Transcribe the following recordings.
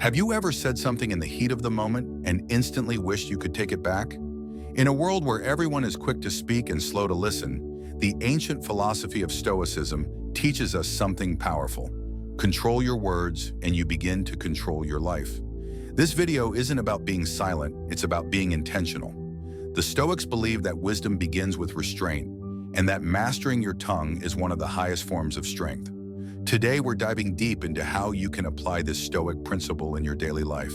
Have you ever said something in the heat of the moment and instantly wished you could take it back? In a world where everyone is quick to speak and slow to listen, the ancient philosophy of Stoicism teaches us something powerful. Control your words and you begin to control your life. This video isn't about being silent, it's about being intentional. The Stoics believe that wisdom begins with restraint and that mastering your tongue is one of the highest forms of strength. Today, we're diving deep into how you can apply this Stoic principle in your daily life.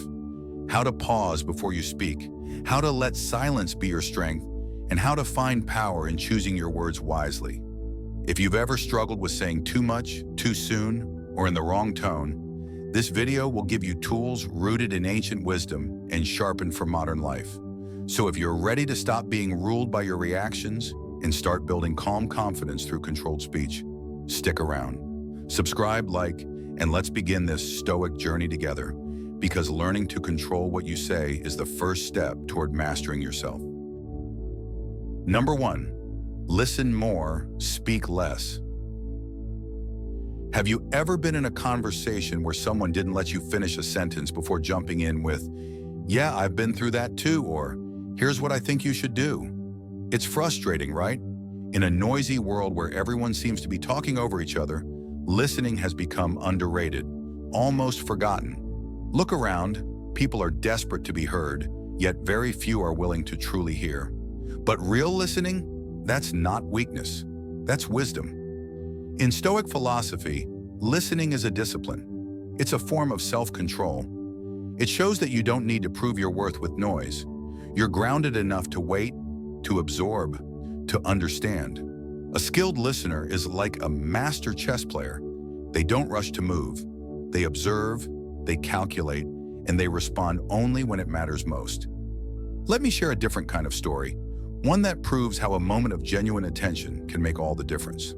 How to pause before you speak, how to let silence be your strength, and how to find power in choosing your words wisely. If you've ever struggled with saying too much, too soon, or in the wrong tone, this video will give you tools rooted in ancient wisdom and sharpened for modern life. So if you're ready to stop being ruled by your reactions and start building calm confidence through controlled speech, stick around. Subscribe, like, and let's begin this Stoic journey together, because learning to control what you say is the first step toward mastering yourself. Number 1, listen more, speak less. Have you ever been in a conversation where someone didn't let you finish a sentence before jumping in with, "Yeah, I've been through that too," or "Here's what I think you should do"? It's frustrating, right? In a noisy world where everyone seems to be talking over each other, listening has become underrated, almost forgotten. Look around, people are desperate to be heard, yet very few are willing to truly hear. But real listening, that's not weakness, that's wisdom. In Stoic philosophy, listening is a discipline. It's a form of self-control. It shows that you don't need to prove your worth with noise. You're grounded enough to wait, to absorb, to understand. A skilled listener is like a master chess player. They don't rush to move. They observe, they calculate, and they respond only when it matters most. Let me share a different kind of story, one that proves how a moment of genuine attention can make all the difference.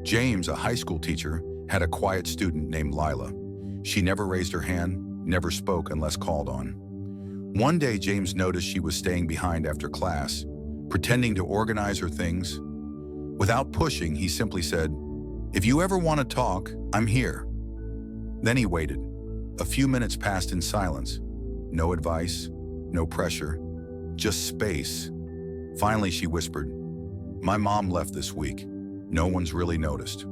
James, a high school teacher, had a quiet student named Lila. She never raised her hand, never spoke unless called on. One day, James noticed she was staying behind after class, pretending to organize her things. Without pushing, he simply said, "If you ever want to talk, I'm here." Then he waited. A few minutes passed in silence. No advice, no pressure, just space. Finally, she whispered, "My mom left this week. No one's really noticed."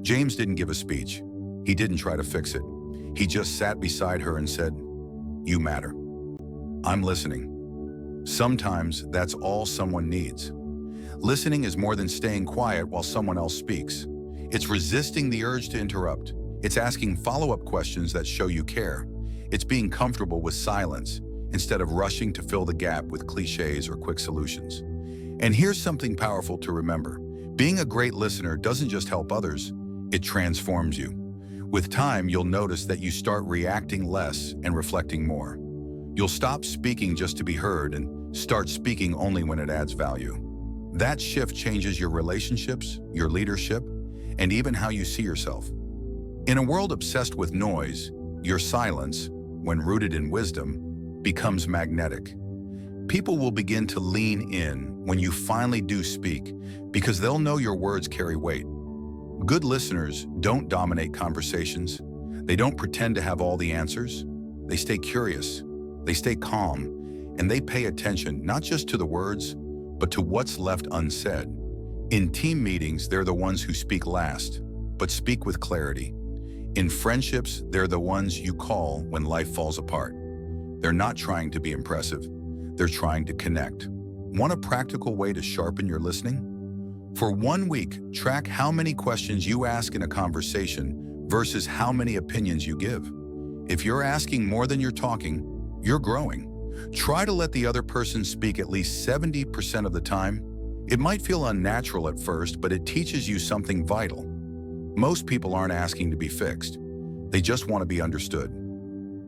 James didn't give a speech. He didn't try to fix it. He just sat beside her and said, "You matter. I'm listening." Sometimes that's all someone needs. Listening is more than staying quiet while someone else speaks. It's resisting the urge to interrupt. It's asking follow-up questions that show you care. It's being comfortable with silence instead of rushing to fill the gap with cliches or quick solutions. And here's something powerful to remember. Being a great listener doesn't just help others, it transforms you. With time, you'll notice that you start reacting less and reflecting more. You'll stop speaking just to be heard and start speaking only when it adds value. That shift changes your relationships, your leadership, and even how you see yourself. In a world obsessed with noise, your silence, when rooted in wisdom, becomes magnetic. People will begin to lean in when you finally do speak because they'll know your words carry weight. Good listeners don't dominate conversations. They don't pretend to have all the answers. They stay curious, they stay calm, and they pay attention not just to the words, but to what's left unsaid. In team meetings, they're the ones who speak last, but speak with clarity. In friendships, they're the ones you call when life falls apart. They're not trying to be impressive, they're trying to connect. Want a practical way to sharpen your listening? For 1 week, track how many questions you ask in a conversation versus how many opinions you give. If you're asking more than you're talking, you're growing. Try to let the other person speak at least 70% of the time. It might feel unnatural at first, but it teaches you something vital. Most people aren't asking to be fixed. They just want to be understood.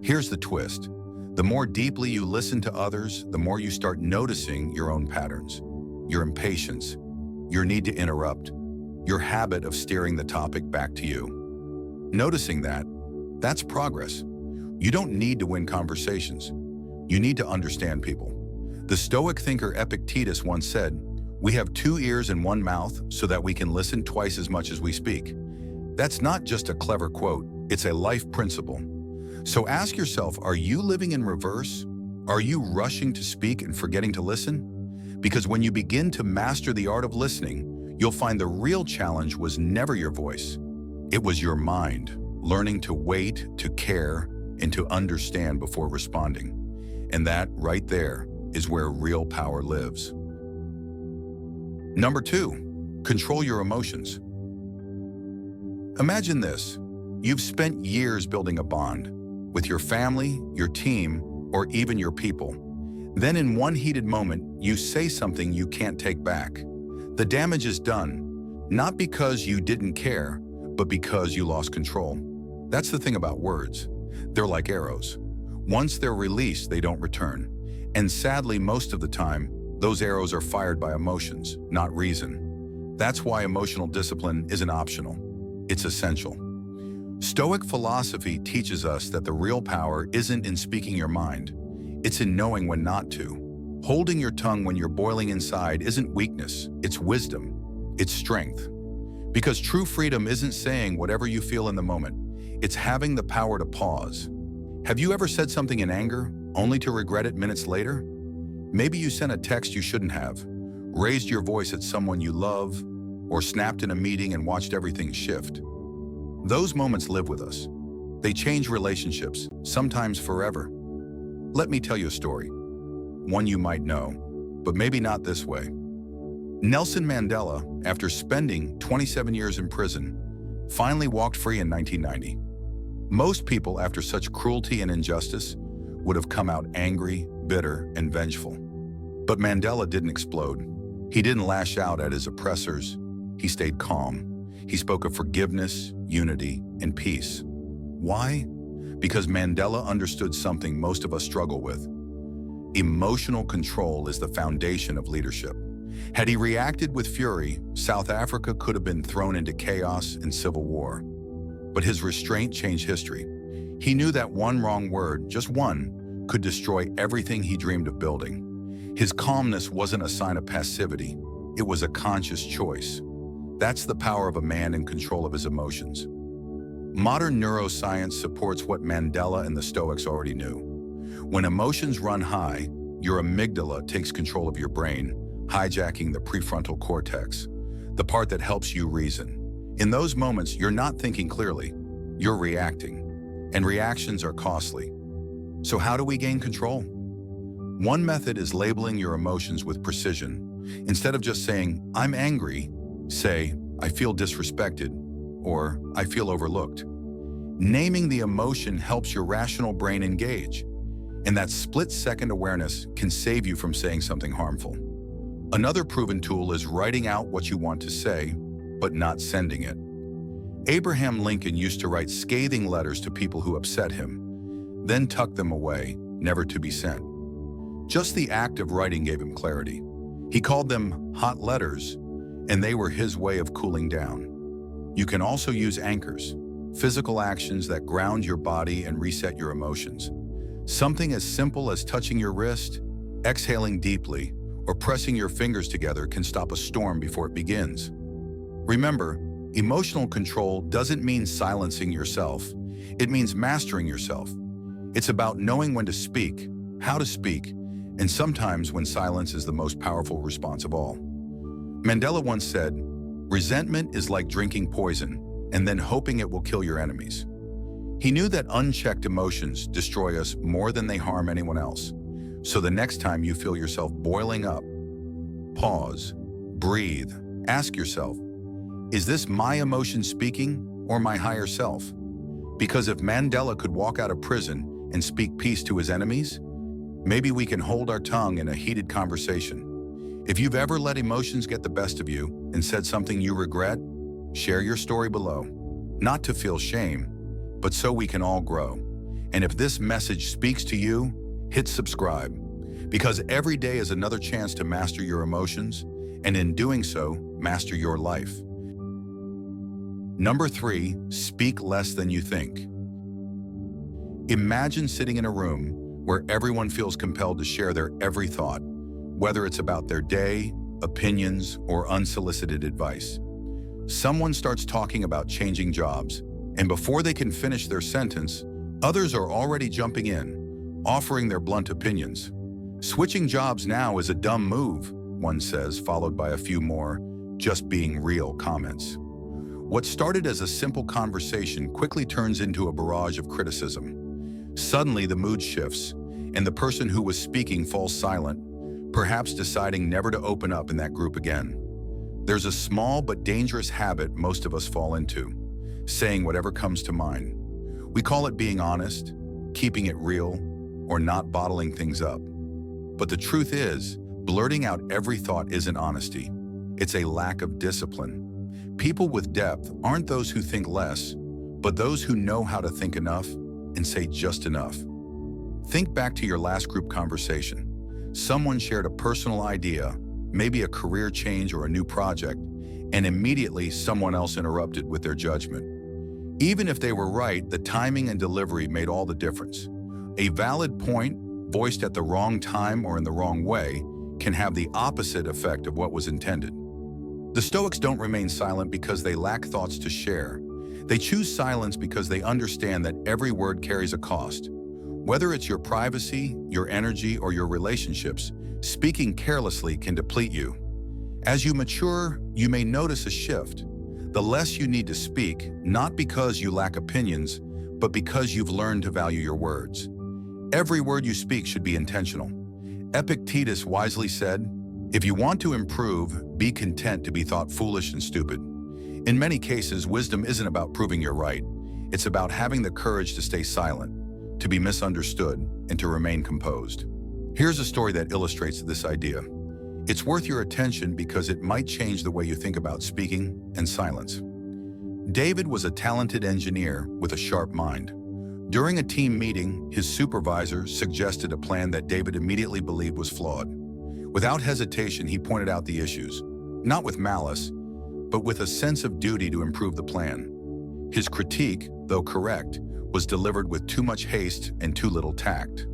Here's the twist. The more deeply you listen to others, the more you start noticing your own patterns, your impatience, your need to interrupt, your habit of steering the topic back to you. Noticing that's progress. You don't need to win conversations. You need to understand people. The Stoic thinker Epictetus once said, "We have 2 ears and 1 mouth so that we can listen twice as much as we speak." That's not just a clever quote, it's a life principle. So ask yourself, are you living in reverse? Are you rushing to speak and forgetting to listen? Because when you begin to master the art of listening, you'll find the real challenge was never your voice. It was your mind, learning to wait, to care, and to understand before responding. And that, right there, is where real power lives. Number 2, control your emotions. Imagine this. You've spent years building a bond with your family, your team, or even your people. Then in one heated moment, you say something you can't take back. The damage is done, not because you didn't care, but because you lost control. That's the thing about words. They're like arrows. Once they're released, they don't return. And sadly, most of the time, those arrows are fired by emotions, not reason. That's why emotional discipline isn't optional. It's essential. Stoic philosophy teaches us that the real power isn't in speaking your mind. It's in knowing when not to. Holding your tongue when you're boiling inside isn't weakness, it's wisdom, it's strength. Because true freedom isn't saying whatever you feel in the moment. It's having the power to pause. Have you ever said something in anger, only to regret it minutes later? Maybe you sent a text you shouldn't have, raised your voice at someone you love, or snapped in a meeting and watched everything shift. Those moments live with us. They change relationships, sometimes forever. Let me tell you a story, one you might know, but maybe not this way. Nelson Mandela, after spending 27 years in prison, finally walked free in 1990. Most people, after such cruelty and injustice, would have come out angry, bitter, and vengeful. But Mandela didn't explode. He didn't lash out at his oppressors. He stayed calm. He spoke of forgiveness, unity, and peace. Why? Because Mandela understood something most of us struggle with. Emotional control is the foundation of leadership. Had he reacted with fury, South Africa could have been thrown into chaos and civil war. But his restraint changed history. He knew that one wrong word, just one, could destroy everything he dreamed of building. His calmness wasn't a sign of passivity. It was a conscious choice. That's the power of a man in control of his emotions. Modern neuroscience supports what Mandela and the Stoics already knew. When emotions run high, your amygdala takes control of your brain, hijacking the prefrontal cortex, the part that helps you reason. In those moments, you're not thinking clearly, you're reacting, and reactions are costly. So how do we gain control? One method is labeling your emotions with precision. Instead of just saying, I'm angry, say, I feel disrespected, or I feel overlooked. Naming the emotion helps your rational brain engage, and that split-second awareness can save you from saying something harmful. Another proven tool is writing out what you want to say, but not sending it. Abraham Lincoln used to write scathing letters to people who upset him, then tuck them away, never to be sent. Just the act of writing gave him clarity. He called them hot letters, and they were his way of cooling down. You can also use anchors, physical actions that ground your body and reset your emotions. Something as simple as touching your wrist, exhaling deeply, or pressing your fingers together can stop a storm before it begins. Remember, emotional control doesn't mean silencing yourself. It means mastering yourself. It's about knowing when to speak, how to speak, and sometimes when silence is the most powerful response of all. Mandela once said, "Resentment is like drinking poison and then hoping it will kill your enemies." He knew that unchecked emotions destroy us more than they harm anyone else. So the next time you feel yourself boiling up, pause, breathe, ask yourself, is this my emotion speaking or my higher self? Because if Mandela could walk out of prison and speak peace to his enemies, maybe we can hold our tongue in a heated conversation. If you've ever let emotions get the best of you and said something you regret, share your story below. Not to feel shame, but so we can all grow. And if this message speaks to you, hit subscribe, because every day is another chance to master your emotions, and in doing so, master your life. Number 3, speak less than you think. Imagine sitting in a room where everyone feels compelled to share their every thought, whether it's about their day, opinions, or unsolicited advice. Someone starts talking about changing jobs, and before they can finish their sentence, Others are already jumping in, offering their blunt opinions. Switching jobs now is a dumb move, one says, followed by a few more just being real comments. What started as a simple conversation quickly turns into a barrage of criticism. Suddenly the mood shifts, and the person who was speaking falls silent, perhaps deciding never to open up in that group again. There's a small but dangerous habit most of us fall into, saying whatever comes to mind. We call it being honest, keeping it real, or not bottling things up. But the truth is, blurting out every thought isn't honesty. It's a lack of discipline. People with depth aren't those who think less, but those who know how to think enough and say just enough. Think back to your last group conversation. Someone shared a personal idea, maybe a career change or a new project, and immediately someone else interrupted with their judgment. Even if they were right, the timing and delivery made all the difference. A valid point, voiced at the wrong time or in the wrong way, can have the opposite effect of what was intended. The Stoics don't remain silent because they lack thoughts to share. They choose silence because they understand that every word carries a cost. Whether it's your privacy, your energy, or your relationships, speaking carelessly can deplete you. As you mature, you may notice a shift. The less you need to speak, not because you lack opinions, but because you've learned to value your words. Every word you speak should be intentional. Epictetus wisely said, "If you want to improve, be content to be thought foolish and stupid." In many cases, wisdom isn't about proving you're right. It's about having the courage to stay silent, to be misunderstood, and to remain composed. Here's a story that illustrates this idea. It's worth your attention because it might change the way you think about speaking and silence. David was a talented engineer with a sharp mind. During a team meeting, his supervisor suggested a plan that David immediately believed was flawed. Without hesitation, he pointed out the issues, not with malice, but with a sense of duty to improve the plan. His critique, though correct, was delivered with too much haste and too little tact.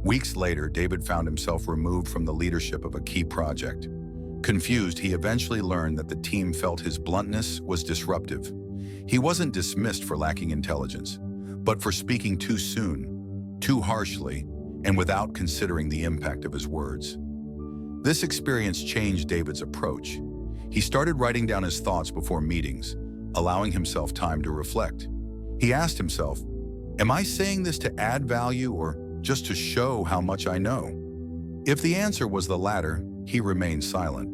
Weeks later, David found himself removed from the leadership of a key project. Confused, he eventually learned that the team felt his bluntness was disruptive. He wasn't dismissed for lacking intelligence, but for speaking too soon, too harshly, and without considering the impact of his words. This experience changed David's approach. He started writing down his thoughts before meetings, allowing himself time to reflect. He asked himself, "Am I saying this to add value or just to show how much I know?" If the answer was the latter, he remained silent.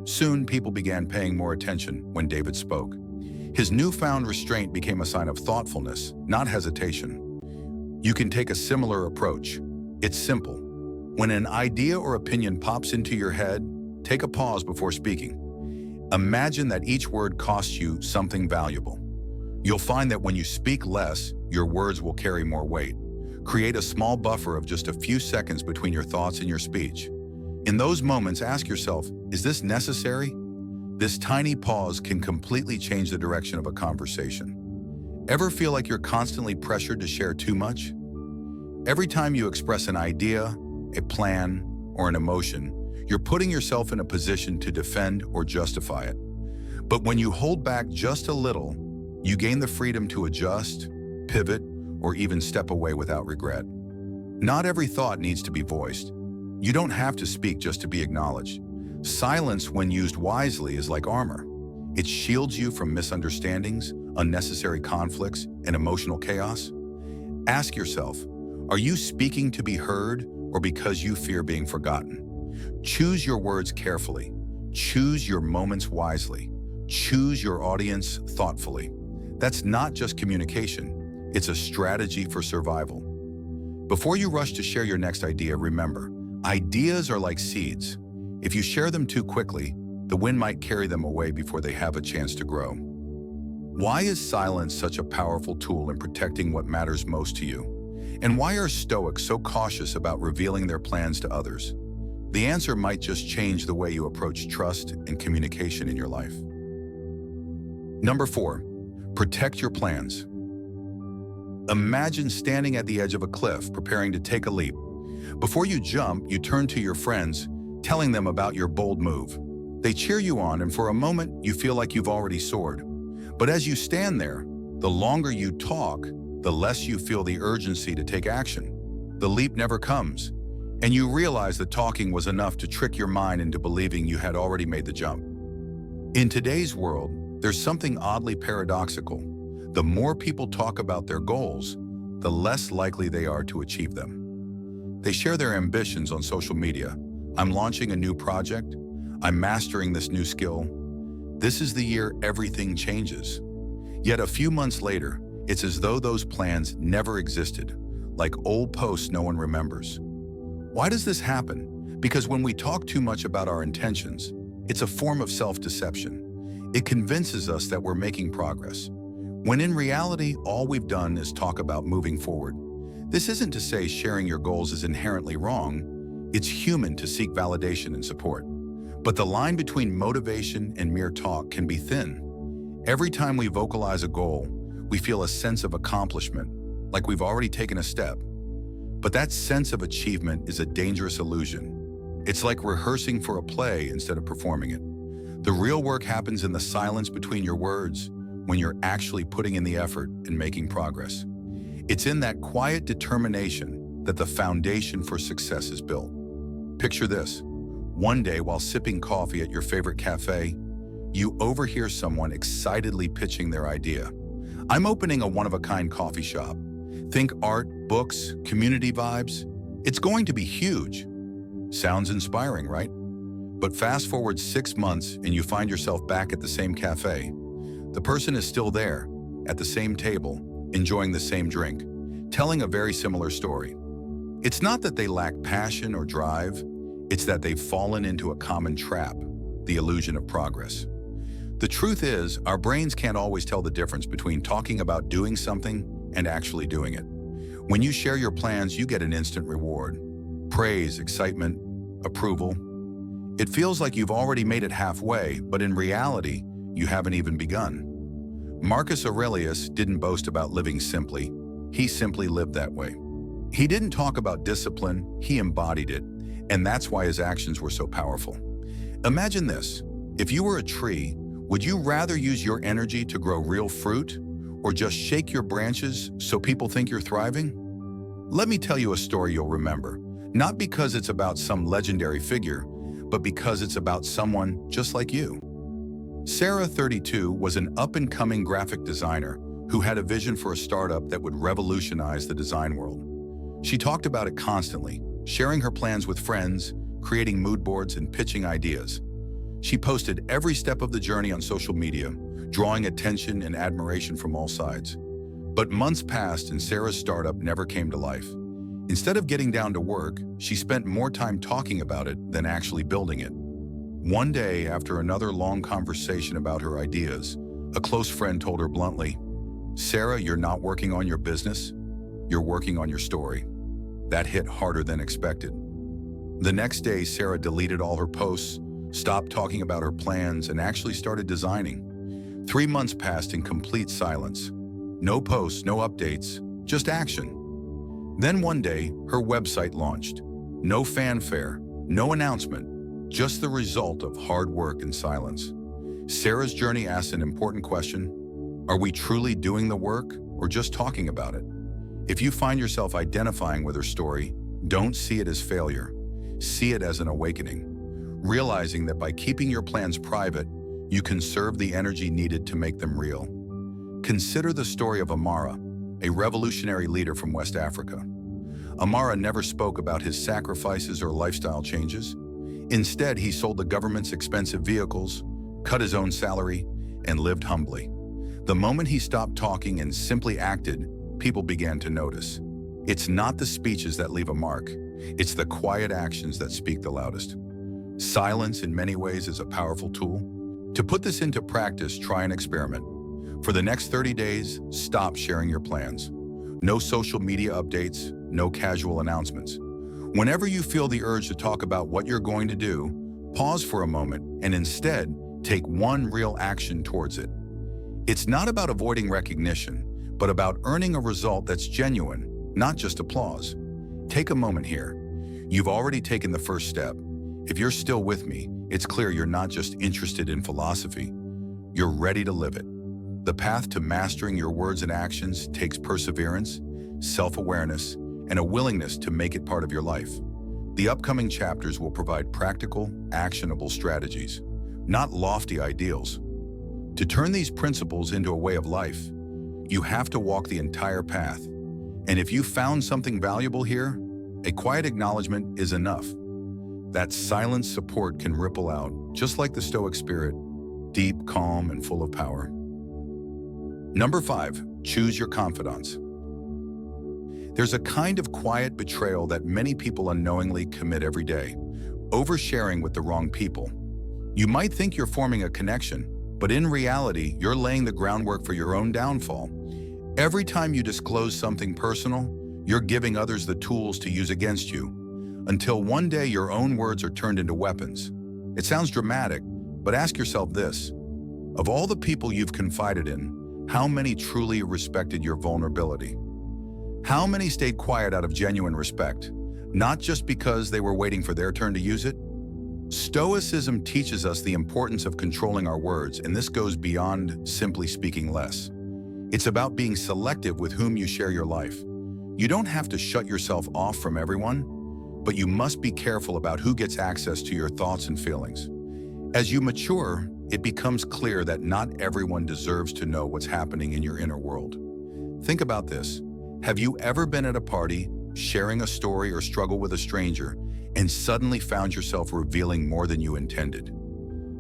Soon, people began paying more attention when David spoke. His newfound restraint became a sign of thoughtfulness, not hesitation. You can take a similar approach. It's simple. When an idea or opinion pops into your head, take a pause before speaking. Imagine that each word costs you something valuable. You'll find that when you speak less, your words will carry more weight. Create a small buffer of just a few seconds between your thoughts and your speech. In those moments, ask yourself, is this necessary? This tiny pause can completely change the direction of a conversation. Ever feel like you're constantly pressured to share too much? Every time you express an idea, a plan, or an emotion, you're putting yourself in a position to defend or justify it. But when you hold back just a little, you gain the freedom to adjust, pivot, or even step away without regret. Not every thought needs to be voiced. You don't have to speak just to be acknowledged. Silence, when used wisely, is like armor. It shields you from misunderstandings, unnecessary conflicts, and emotional chaos. Ask yourself, are you speaking to be heard or because you fear being forgotten? Choose your words carefully. Choose your moments wisely. Choose your audience thoughtfully. That's not just communication. It's a strategy for survival. Before you rush to share your next idea, remember, ideas are like seeds. If you share them too quickly, the wind might carry them away before they have a chance to grow. Why is silence such a powerful tool in protecting what matters most to you? And why are Stoics so cautious about revealing their plans to others? The answer might just change the way you approach trust and communication in your life. Number 4, protect your plans. Imagine standing at the edge of a cliff, preparing to take a leap. Before you jump, you turn to your friends, telling them about your bold move. They cheer you on, and for a moment, you feel like you've already soared. But as you stand there, the longer you talk, the less you feel the urgency to take action. The leap never comes, and you realize that talking was enough to trick your mind into believing you had already made the jump. In today's world, there's something oddly paradoxical. The more people talk about their goals, the less likely they are to achieve them. They share their ambitions on social media. I'm launching a new project. I'm mastering this new skill. This is the year everything changes. Yet a few months later, it's as though those plans never existed, like old posts no one remembers. Why does this happen? Because when we talk too much about our intentions, it's a form of self-deception. It convinces us that we're making progress, when in reality, all we've done is talk about moving forward. This isn't to say sharing your goals is inherently wrong. It's human to seek validation and support. But the line between motivation and mere talk can be thin. Every time we vocalize a goal, we feel a sense of accomplishment, like we've already taken a step. But that sense of achievement is a dangerous illusion. It's like rehearsing for a play instead of performing it. The real work happens in the silence between your words, when you're actually putting in the effort and making progress. It's in that quiet determination that the foundation for success is built. Picture this. One day, while sipping coffee at your favorite cafe, you overhear someone excitedly pitching their idea. I'm opening a one-of-a-kind coffee shop. Think art, books, community vibes. It's going to be huge. Sounds inspiring, right? But fast forward 6 months and you find yourself back at the same cafe. The person is still there, at the same table, enjoying the same drink, telling a very similar story. It's not that they lack passion or drive, it's that they've fallen into a common trap, the illusion of progress. The truth is, our brains can't always tell the difference between talking about doing something and actually doing it. When you share your plans, you get an instant reward. Praise, excitement, approval. It feels like you've already made it halfway, but in reality, you haven't even begun. Marcus Aurelius didn't boast about living simply. He simply lived that way. He didn't talk about discipline, he embodied it, and that's why his actions were so powerful. Imagine this. If you were a tree, would you rather use your energy to grow real fruit, or just shake your branches so people think you're thriving? Let me tell you a story you'll remember, not because it's about some legendary figure, but because it's about someone just like you. Sarah, 32, was an up-and-coming graphic designer who had a vision for a startup that would revolutionize the design world. She talked about it constantly, sharing her plans with friends, creating mood boards, and pitching ideas. She posted every step of the journey on social media, drawing attention and admiration from all sides. But months passed and Sarah's startup never came to life. Instead of getting down to work, she spent more time talking about it than actually building it. One day, after another long conversation about her ideas, a close friend told her bluntly, "Sarah, you're not working on your business, you're working on your story." That hit harder than expected. The next day, Sarah deleted all her posts, stopped talking about her plans, and actually started designing. 3 months passed in complete silence. No posts, no updates, just action. Then one day, her website launched. No fanfare, no announcement, just the result of hard work and silence. Sarah's journey asks an important question. Are we truly doing the work or just talking about it? If you find yourself identifying with her story, don't see it as failure. See it as an awakening, realizing that by keeping your plans private, you conserve the energy needed to make them real. Consider the story of Amara, a revolutionary leader from West Africa. Amara never spoke about his sacrifices or lifestyle changes. Instead, he sold the government's expensive vehicles, cut his own salary, and lived humbly. The moment he stopped talking and simply acted, people began to notice. It's not the speeches that leave a mark. It's the quiet actions that speak the loudest. Silence, in many ways, is a powerful tool. To put this into practice, try an experiment. For the next 30 days, stop sharing your plans. No social media updates, no casual announcements. Whenever you feel the urge to talk about what you're going to do, pause for a moment and instead take one real action towards it. It's not about avoiding recognition, but about earning a result that's genuine, not just applause. Take a moment here. You've already taken the first step. If you're still with me, it's clear you're not just interested in philosophy. You're ready to live it. The path to mastering your words and actions takes perseverance, self-awareness, and a willingness to make it part of your life. The upcoming chapters will provide practical, actionable strategies, not lofty ideals. To turn these principles into a way of life, you have to walk the entire path. And if you found something valuable here, a quiet acknowledgement is enough. That silent support can ripple out, just like the Stoic spirit, deep, calm, and full of power. Number 5, choose your confidants. There's a kind of quiet betrayal that many people unknowingly commit every day, oversharing with the wrong people. You might think you're forming a connection, but in reality, you're laying the groundwork for your own downfall. Every time you disclose something personal, you're giving others the tools to use against you, until one day your own words are turned into weapons. It sounds dramatic, but ask yourself this. Of all the people you've confided in, how many truly respected your vulnerability? How many stayed quiet out of genuine respect, not just because they were waiting for their turn to use it? Stoicism teaches us the importance of controlling our words, and this goes beyond simply speaking less. It's about being selective with whom you share your life. You don't have to shut yourself off from everyone, but you must be careful about who gets access to your thoughts and feelings. As you mature, it becomes clear that not everyone deserves to know what's happening in your inner world. Think about this. Have you ever been at a party, sharing a story or struggle with a stranger, and suddenly found yourself revealing more than you intended?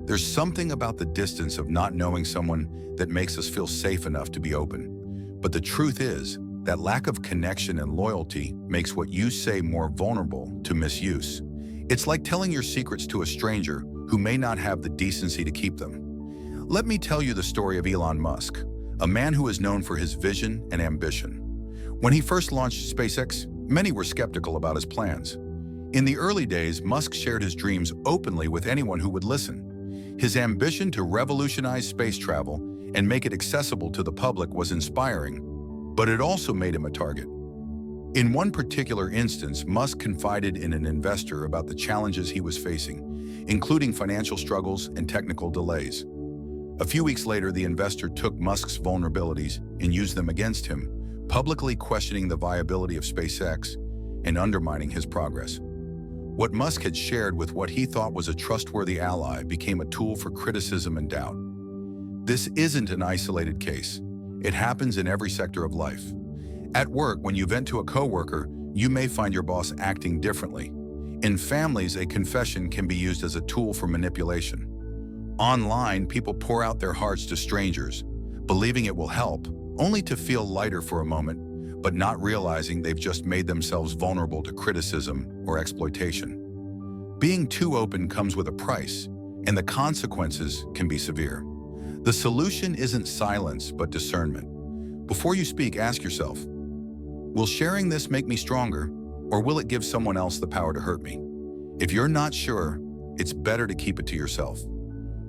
There's something about the distance of not knowing someone that makes us feel safe enough to be open. But the truth is, that lack of connection and loyalty makes what you say more vulnerable to misuse. It's like telling your secrets to a stranger who may not have the decency to keep them. Let me tell you the story of Elon Musk, a man who is known for his vision and ambition. When he first launched SpaceX, many were skeptical about his plans. In the early days, Musk shared his dreams openly with anyone who would listen. His ambition to revolutionize space travel and make it accessible to the public was inspiring, but it also made him a target. In one particular instance, Musk confided in an investor about the challenges he was facing, including financial struggles and technical delays. A few weeks later, the investor took Musk's vulnerabilities and used them against him, publicly questioning the viability of SpaceX and undermining his progress. What Musk had shared with what he thought was a trustworthy ally became a tool for criticism and doubt. This isn't an isolated case. It happens in every sector of life. At work, when you vent to a coworker, you may find your boss acting differently. In families, a confession can be used as a tool for manipulation. Online, people pour out their hearts to strangers, believing it will help, only to feel lighter for a moment, but not realizing they've just made themselves vulnerable to criticism or exploitation. Being too open comes with a price, and the consequences can be severe. The solution isn't silence, but discernment. Before you speak, ask yourself, will sharing this make me stronger, or will it give someone else the power to hurt me? If you're not sure, it's better to keep it to yourself.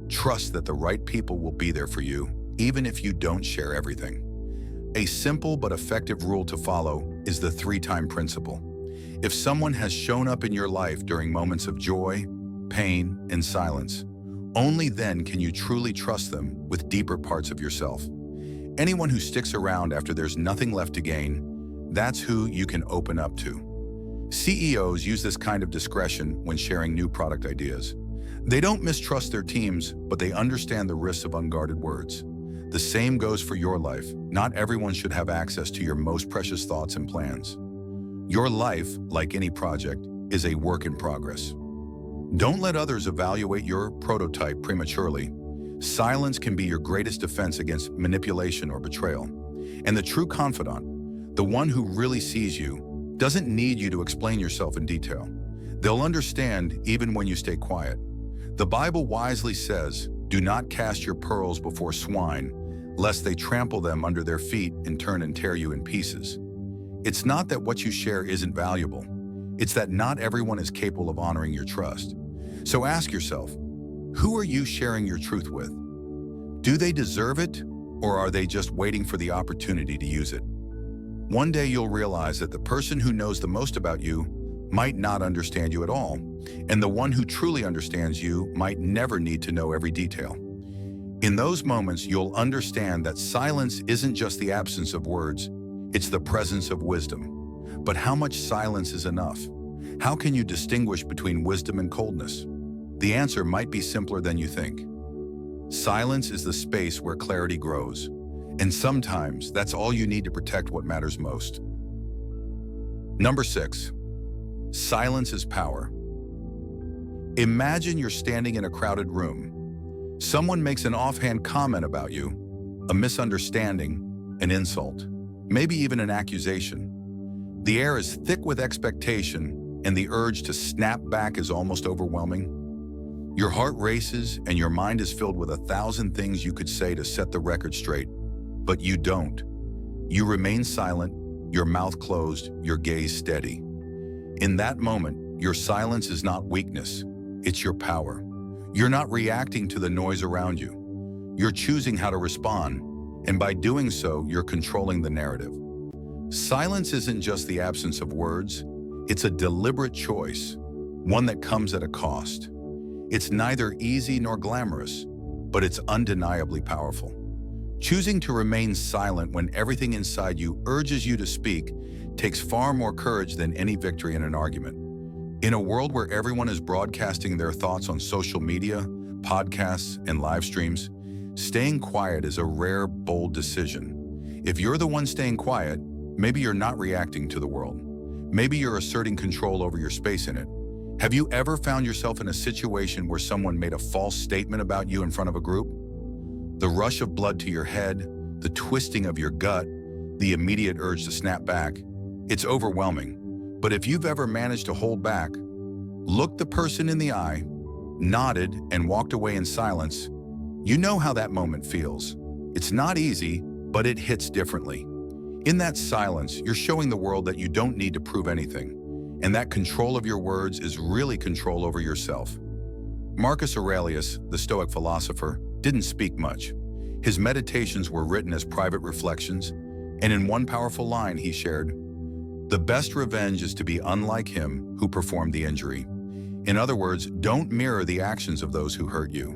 Trust that the right people will be there for you, even if you don't share everything. A simple but effective rule to follow is the 3-time principle. If someone has shown up in your life during moments of joy, pain, and silence, only then can you truly trust them with deeper parts of yourself. Anyone who sticks around after there's nothing left to gain, that's who you can open up to. CEOs use this kind of discretion when sharing new product ideas. They don't mistrust their teams, but they understand the risks of unguarded words. The same goes for your life. Not everyone should have access to your most precious thoughts and plans. Your life, like any project, is a work in progress. Don't let others evaluate your prototype prematurely. Silence can be your greatest defense against manipulation or betrayal. And the true confidant, the one who really sees you, doesn't need you to explain yourself in detail. They'll understand even when you stay quiet. The Bible wisely says, "Do not cast your pearls before swine, lest they trample them under their feet and turn and tear you in pieces." It's not that what you share isn't valuable. It's that not everyone is capable of honoring your trust. So ask yourself, who are you sharing your truth with? Do they deserve it, or are they just waiting for the opportunity to use it? One day you'll realize that the person who knows the most about you might not understand you at all, and the one who truly understands you might never need to know every detail. In those moments, you'll understand that silence isn't just the absence of words, it's the presence of wisdom. But how much silence is enough? How can you distinguish between wisdom and coldness? The answer might be simpler than you think. Silence is the space where clarity grows, and sometimes that's all you need to protect what matters most. Number 6. Silence is power. Imagine you're standing in a crowded room. Someone makes an offhand comment about you, a misunderstanding, an insult, maybe even an accusation. The air is thick with expectation, and the urge to snap back is almost overwhelming. Your heart races, and your mind is filled with 1,000 things you could say to set the record straight, but you don't. You remain silent, your mouth closed, your gaze steady. In that moment, your silence is not weakness, it's your power. You're not reacting to the noise around you. You're choosing how to respond, and by doing so, you're controlling the narrative. Silence isn't just the absence of words, it's a deliberate choice, one that comes at a cost. It's neither easy nor glamorous, but it's undeniably powerful. Choosing to remain silent when everything inside you urges you to speak takes far more courage than any victory in an argument. In a world where everyone is broadcasting their thoughts on social media, podcasts, and live streams, staying quiet is a rare, bold decision. If you're the one staying quiet, maybe you're not reacting to the world. Maybe you're asserting control over your space in it. Have you ever found yourself in a situation where someone made a false statement about you in front of a group? The rush of blood to your head, the twisting of your gut, the immediate urge to snap back, it's overwhelming. But if you've ever managed to hold back, looked the person in the eye, nodded, and walked away in silence, you know how that moment feels. It's not easy, but it hits differently. In that silence, you're showing the world that you don't need to prove anything, and that control of your words is really control over yourself. Marcus Aurelius, the Stoic philosopher, didn't speak much. His meditations were written as private reflections, and in one powerful line he shared, "The best revenge is to be unlike him who performed the injury." In other words, don't mirror the actions of those who hurt you.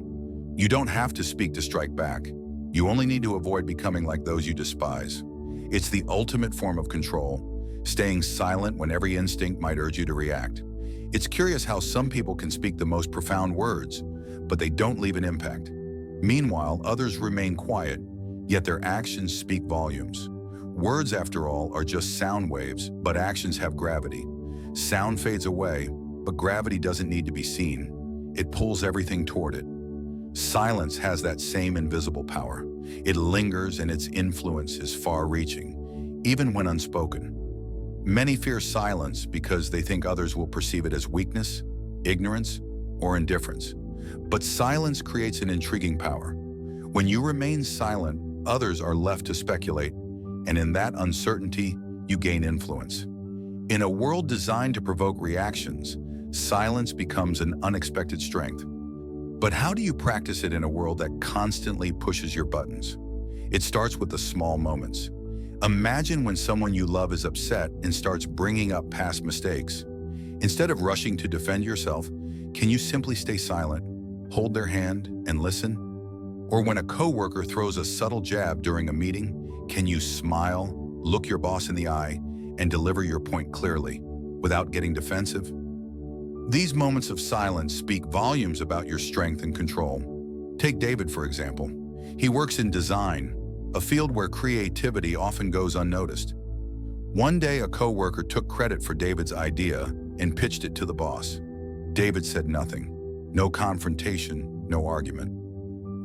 You don't have to speak to strike back. You only need to avoid becoming like those you despise. It's the ultimate form of control, staying silent when every instinct might urge you to react. It's curious how some people can speak the most profound words, but they don't leave an impact. Meanwhile, others remain quiet, yet their actions speak volumes. Words, after all, are just sound waves, but actions have gravity. Sound fades away, but gravity doesn't need to be seen. It pulls everything toward it. Silence has that same invisible power. It lingers, and its influence is far-reaching, even when unspoken. Many fear silence because they think others will perceive it as weakness, ignorance, or indifference. But silence creates an intriguing power. When you remain silent, others are left to speculate, and in that uncertainty, you gain influence. In a world designed to provoke reactions, silence becomes an unexpected strength. But how do you practice it in a world that constantly pushes your buttons? It starts with the small moments. Imagine when someone you love is upset and starts bringing up past mistakes. Instead of rushing to defend yourself, can you simply stay silent, hold their hand, and listen? Or when a coworker throws a subtle jab during a meeting, can you smile, look your boss in the eye, and deliver your point clearly, without getting defensive? These moments of silence speak volumes about your strength and control. Take David, for example. He works in design, a field where creativity often goes unnoticed. One day, a coworker took credit for David's idea and pitched it to the boss. David said nothing. No confrontation, no argument.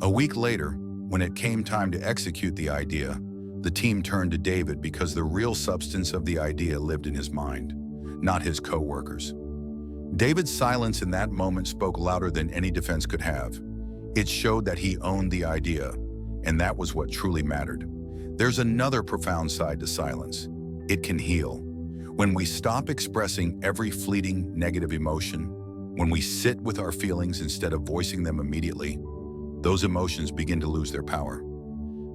A week later, when it came time to execute the idea, the team turned to David because the real substance of the idea lived in his mind, not his coworkers. David's silence in that moment spoke louder than any defense could have. It showed that he owned the idea, and that was what truly mattered. There's another profound side to silence. It can heal. When we stop expressing every fleeting negative emotion, when we sit with our feelings instead of voicing them immediately, those emotions begin to lose their power.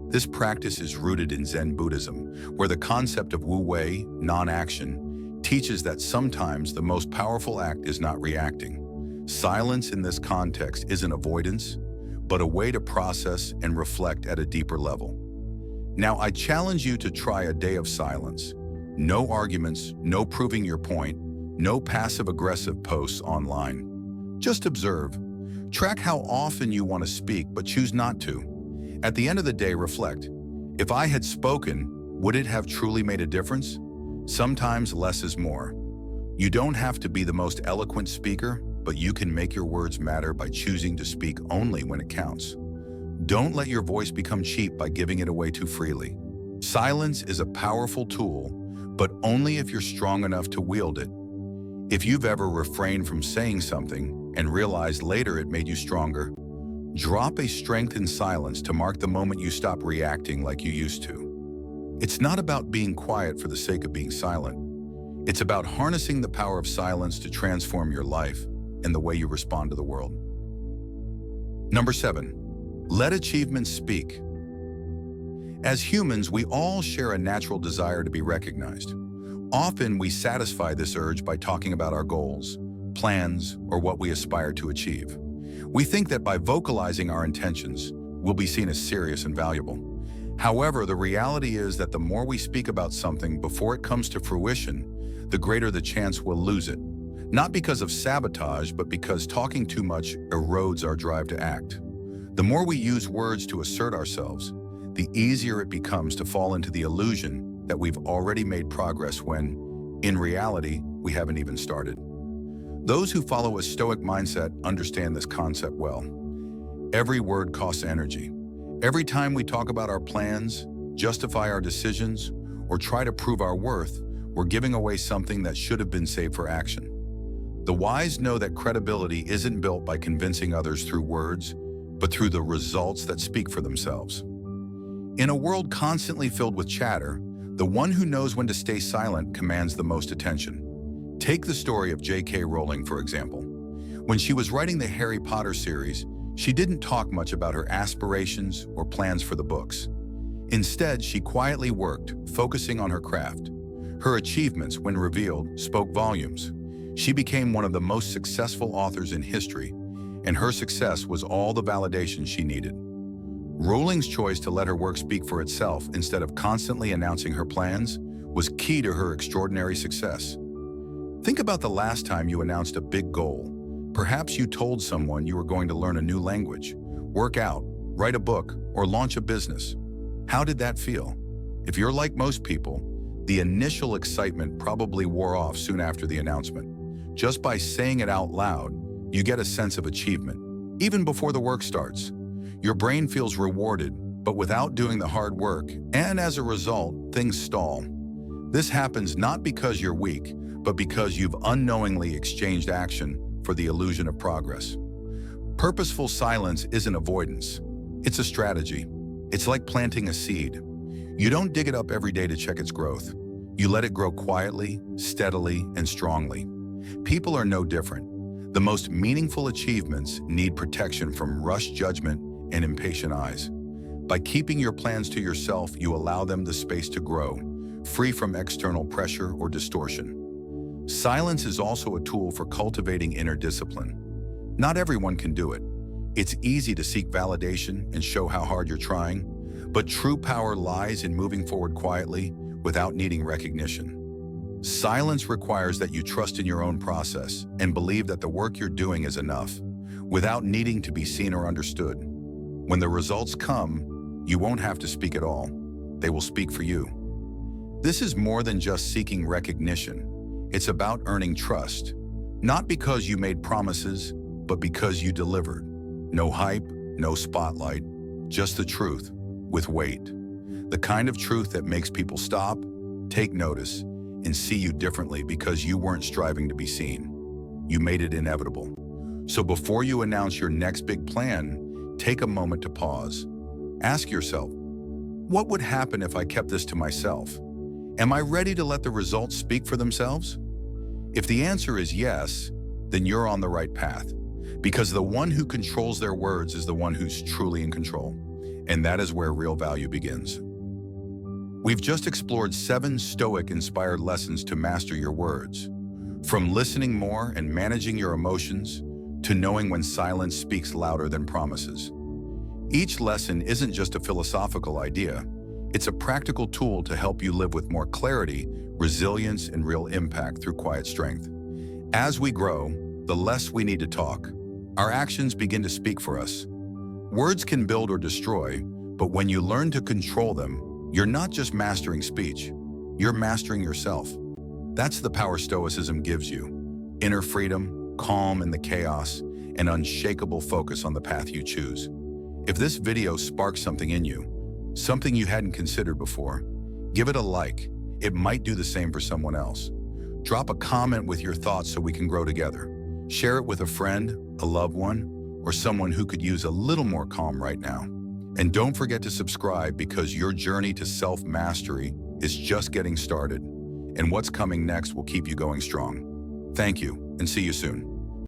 This practice is rooted in Zen Buddhism, where the concept of wu-wei, non-action, teaches that sometimes the most powerful act is not reacting. Silence in this context isn't avoidance, but a way to process and reflect at a deeper level. Now, I challenge you to try a day of silence. No arguments, no proving your point, no passive-aggressive posts online. Just observe. Track how often you want to speak, but choose not to. At the end of the day, reflect. If I had spoken, would it have truly made a difference? Sometimes less is more. You don't have to be the most eloquent speaker, but you can make your words matter by choosing to speak only when it counts. Don't let your voice become cheap by giving it away too freely. Silence is a powerful tool, but only if you're strong enough to wield it. If you've ever refrained from saying something and realized later it made you stronger, drop a strength in silence to mark the moment you stop reacting like you used to. It's not about being quiet for the sake of being silent. It's about harnessing the power of silence to transform your life and the way you respond to the world. Number 7, let achievements speak. As humans, we all share a natural desire to be recognized. Often, we satisfy this urge by talking about our goals, plans, or what we aspire to achieve. We think that by vocalizing our intentions, we'll be seen as serious and valuable. However, the reality is that the more we speak about something before it comes to fruition, the greater the chance we'll lose it. Not because of sabotage, but because talking too much erodes our drive to act. The more we use words to assert ourselves, the easier it becomes to fall into the illusion that we've already made progress when, in reality, we haven't even started. Those who follow a Stoic mindset understand this concept well. Every word costs energy. Every time we talk about our plans, justify our decisions, or try to prove our worth, we're giving away something that should have been saved for action. The wise know that credibility isn't built by convincing others through words, but through the results that speak for themselves. In a world constantly filled with chatter, the one who knows when to stay silent commands the most attention. Take the story of J.K. Rowling, for example. When she was writing the Harry Potter series, she didn't talk much about her aspirations or plans for the books. Instead, she quietly worked, focusing on her craft. Her achievements, when revealed, spoke volumes. She became one of the most successful authors in history, and her success was all the validation she needed. Rowling's choice to let her work speak for itself instead of constantly announcing her plans was key to her extraordinary success. Think about the last time you announced a big goal. Perhaps you told someone you were going to learn a new language, work out, write a book, or launch a business. How did that feel? If you're like most people, the initial excitement probably wore off soon after the announcement. Just by saying it out loud, you get a sense of achievement, even before the work starts. Your brain feels rewarded, but without doing the hard work, and as a result, things stall. This happens not because you're weak, but because you've unknowingly exchanged action for the illusion of progress. Purposeful silence isn't avoidance. It's a strategy. It's like planting a seed. You don't dig it up every day to check its growth. You let it grow quietly, steadily, and strongly. People are no different. The most meaningful achievements need protection from rushed judgment and impatient eyes. By keeping your plans to yourself, you allow them the space to grow, free from external pressure or distortion. Silence is also a tool for cultivating inner discipline. Not everyone can do it. It's easy to seek validation and show how hard you're trying, but true power lies in moving forward quietly without needing recognition. Silence requires that you trust in your own process and believe that the work you're doing is enough, without needing to be seen or understood. When the results come, you won't have to speak at all. They will speak for you. This is more than just seeking recognition. It's about earning trust, not because you made promises, but because you delivered. No hype, no spotlight, just the truth, with weight. The kind of truth that makes people stop, take notice, and see you differently because you weren't striving to be seen. You made it inevitable. So before you announce your next big plan, take a moment to pause. Ask yourself, what would happen if I kept this to myself? Am I ready to let the results speak for themselves? If the answer is yes, then you're on the right path, because the one who controls their words is the one who's truly in control, and that is where real value begins. We've just explored 7 Stoic-inspired lessons to master your words, from listening more and managing your emotions to knowing when silence speaks louder than promises. Each lesson isn't just a philosophical idea, it's a practical tool to help you live with more clarity, resilience, and real impact through quiet strength. As we grow, the less we need to talk. Our actions begin to speak for us. Words can build or destroy, but when you learn to control them, you're not just mastering speech, you're mastering yourself. That's the power Stoicism gives you: inner freedom, calm in the chaos, and unshakable focus on the path you choose. If this video sparks something in you, something you hadn't considered before, give it a like. It might do the same for someone else. Drop a comment with your thoughts so we can grow together. Share it with a friend, a loved one, or someone who could use a little more calm right now. And don't forget to subscribe, because your journey to self-mastery is just getting started, and what's coming next will keep you going strong. Thank you, and see you soon.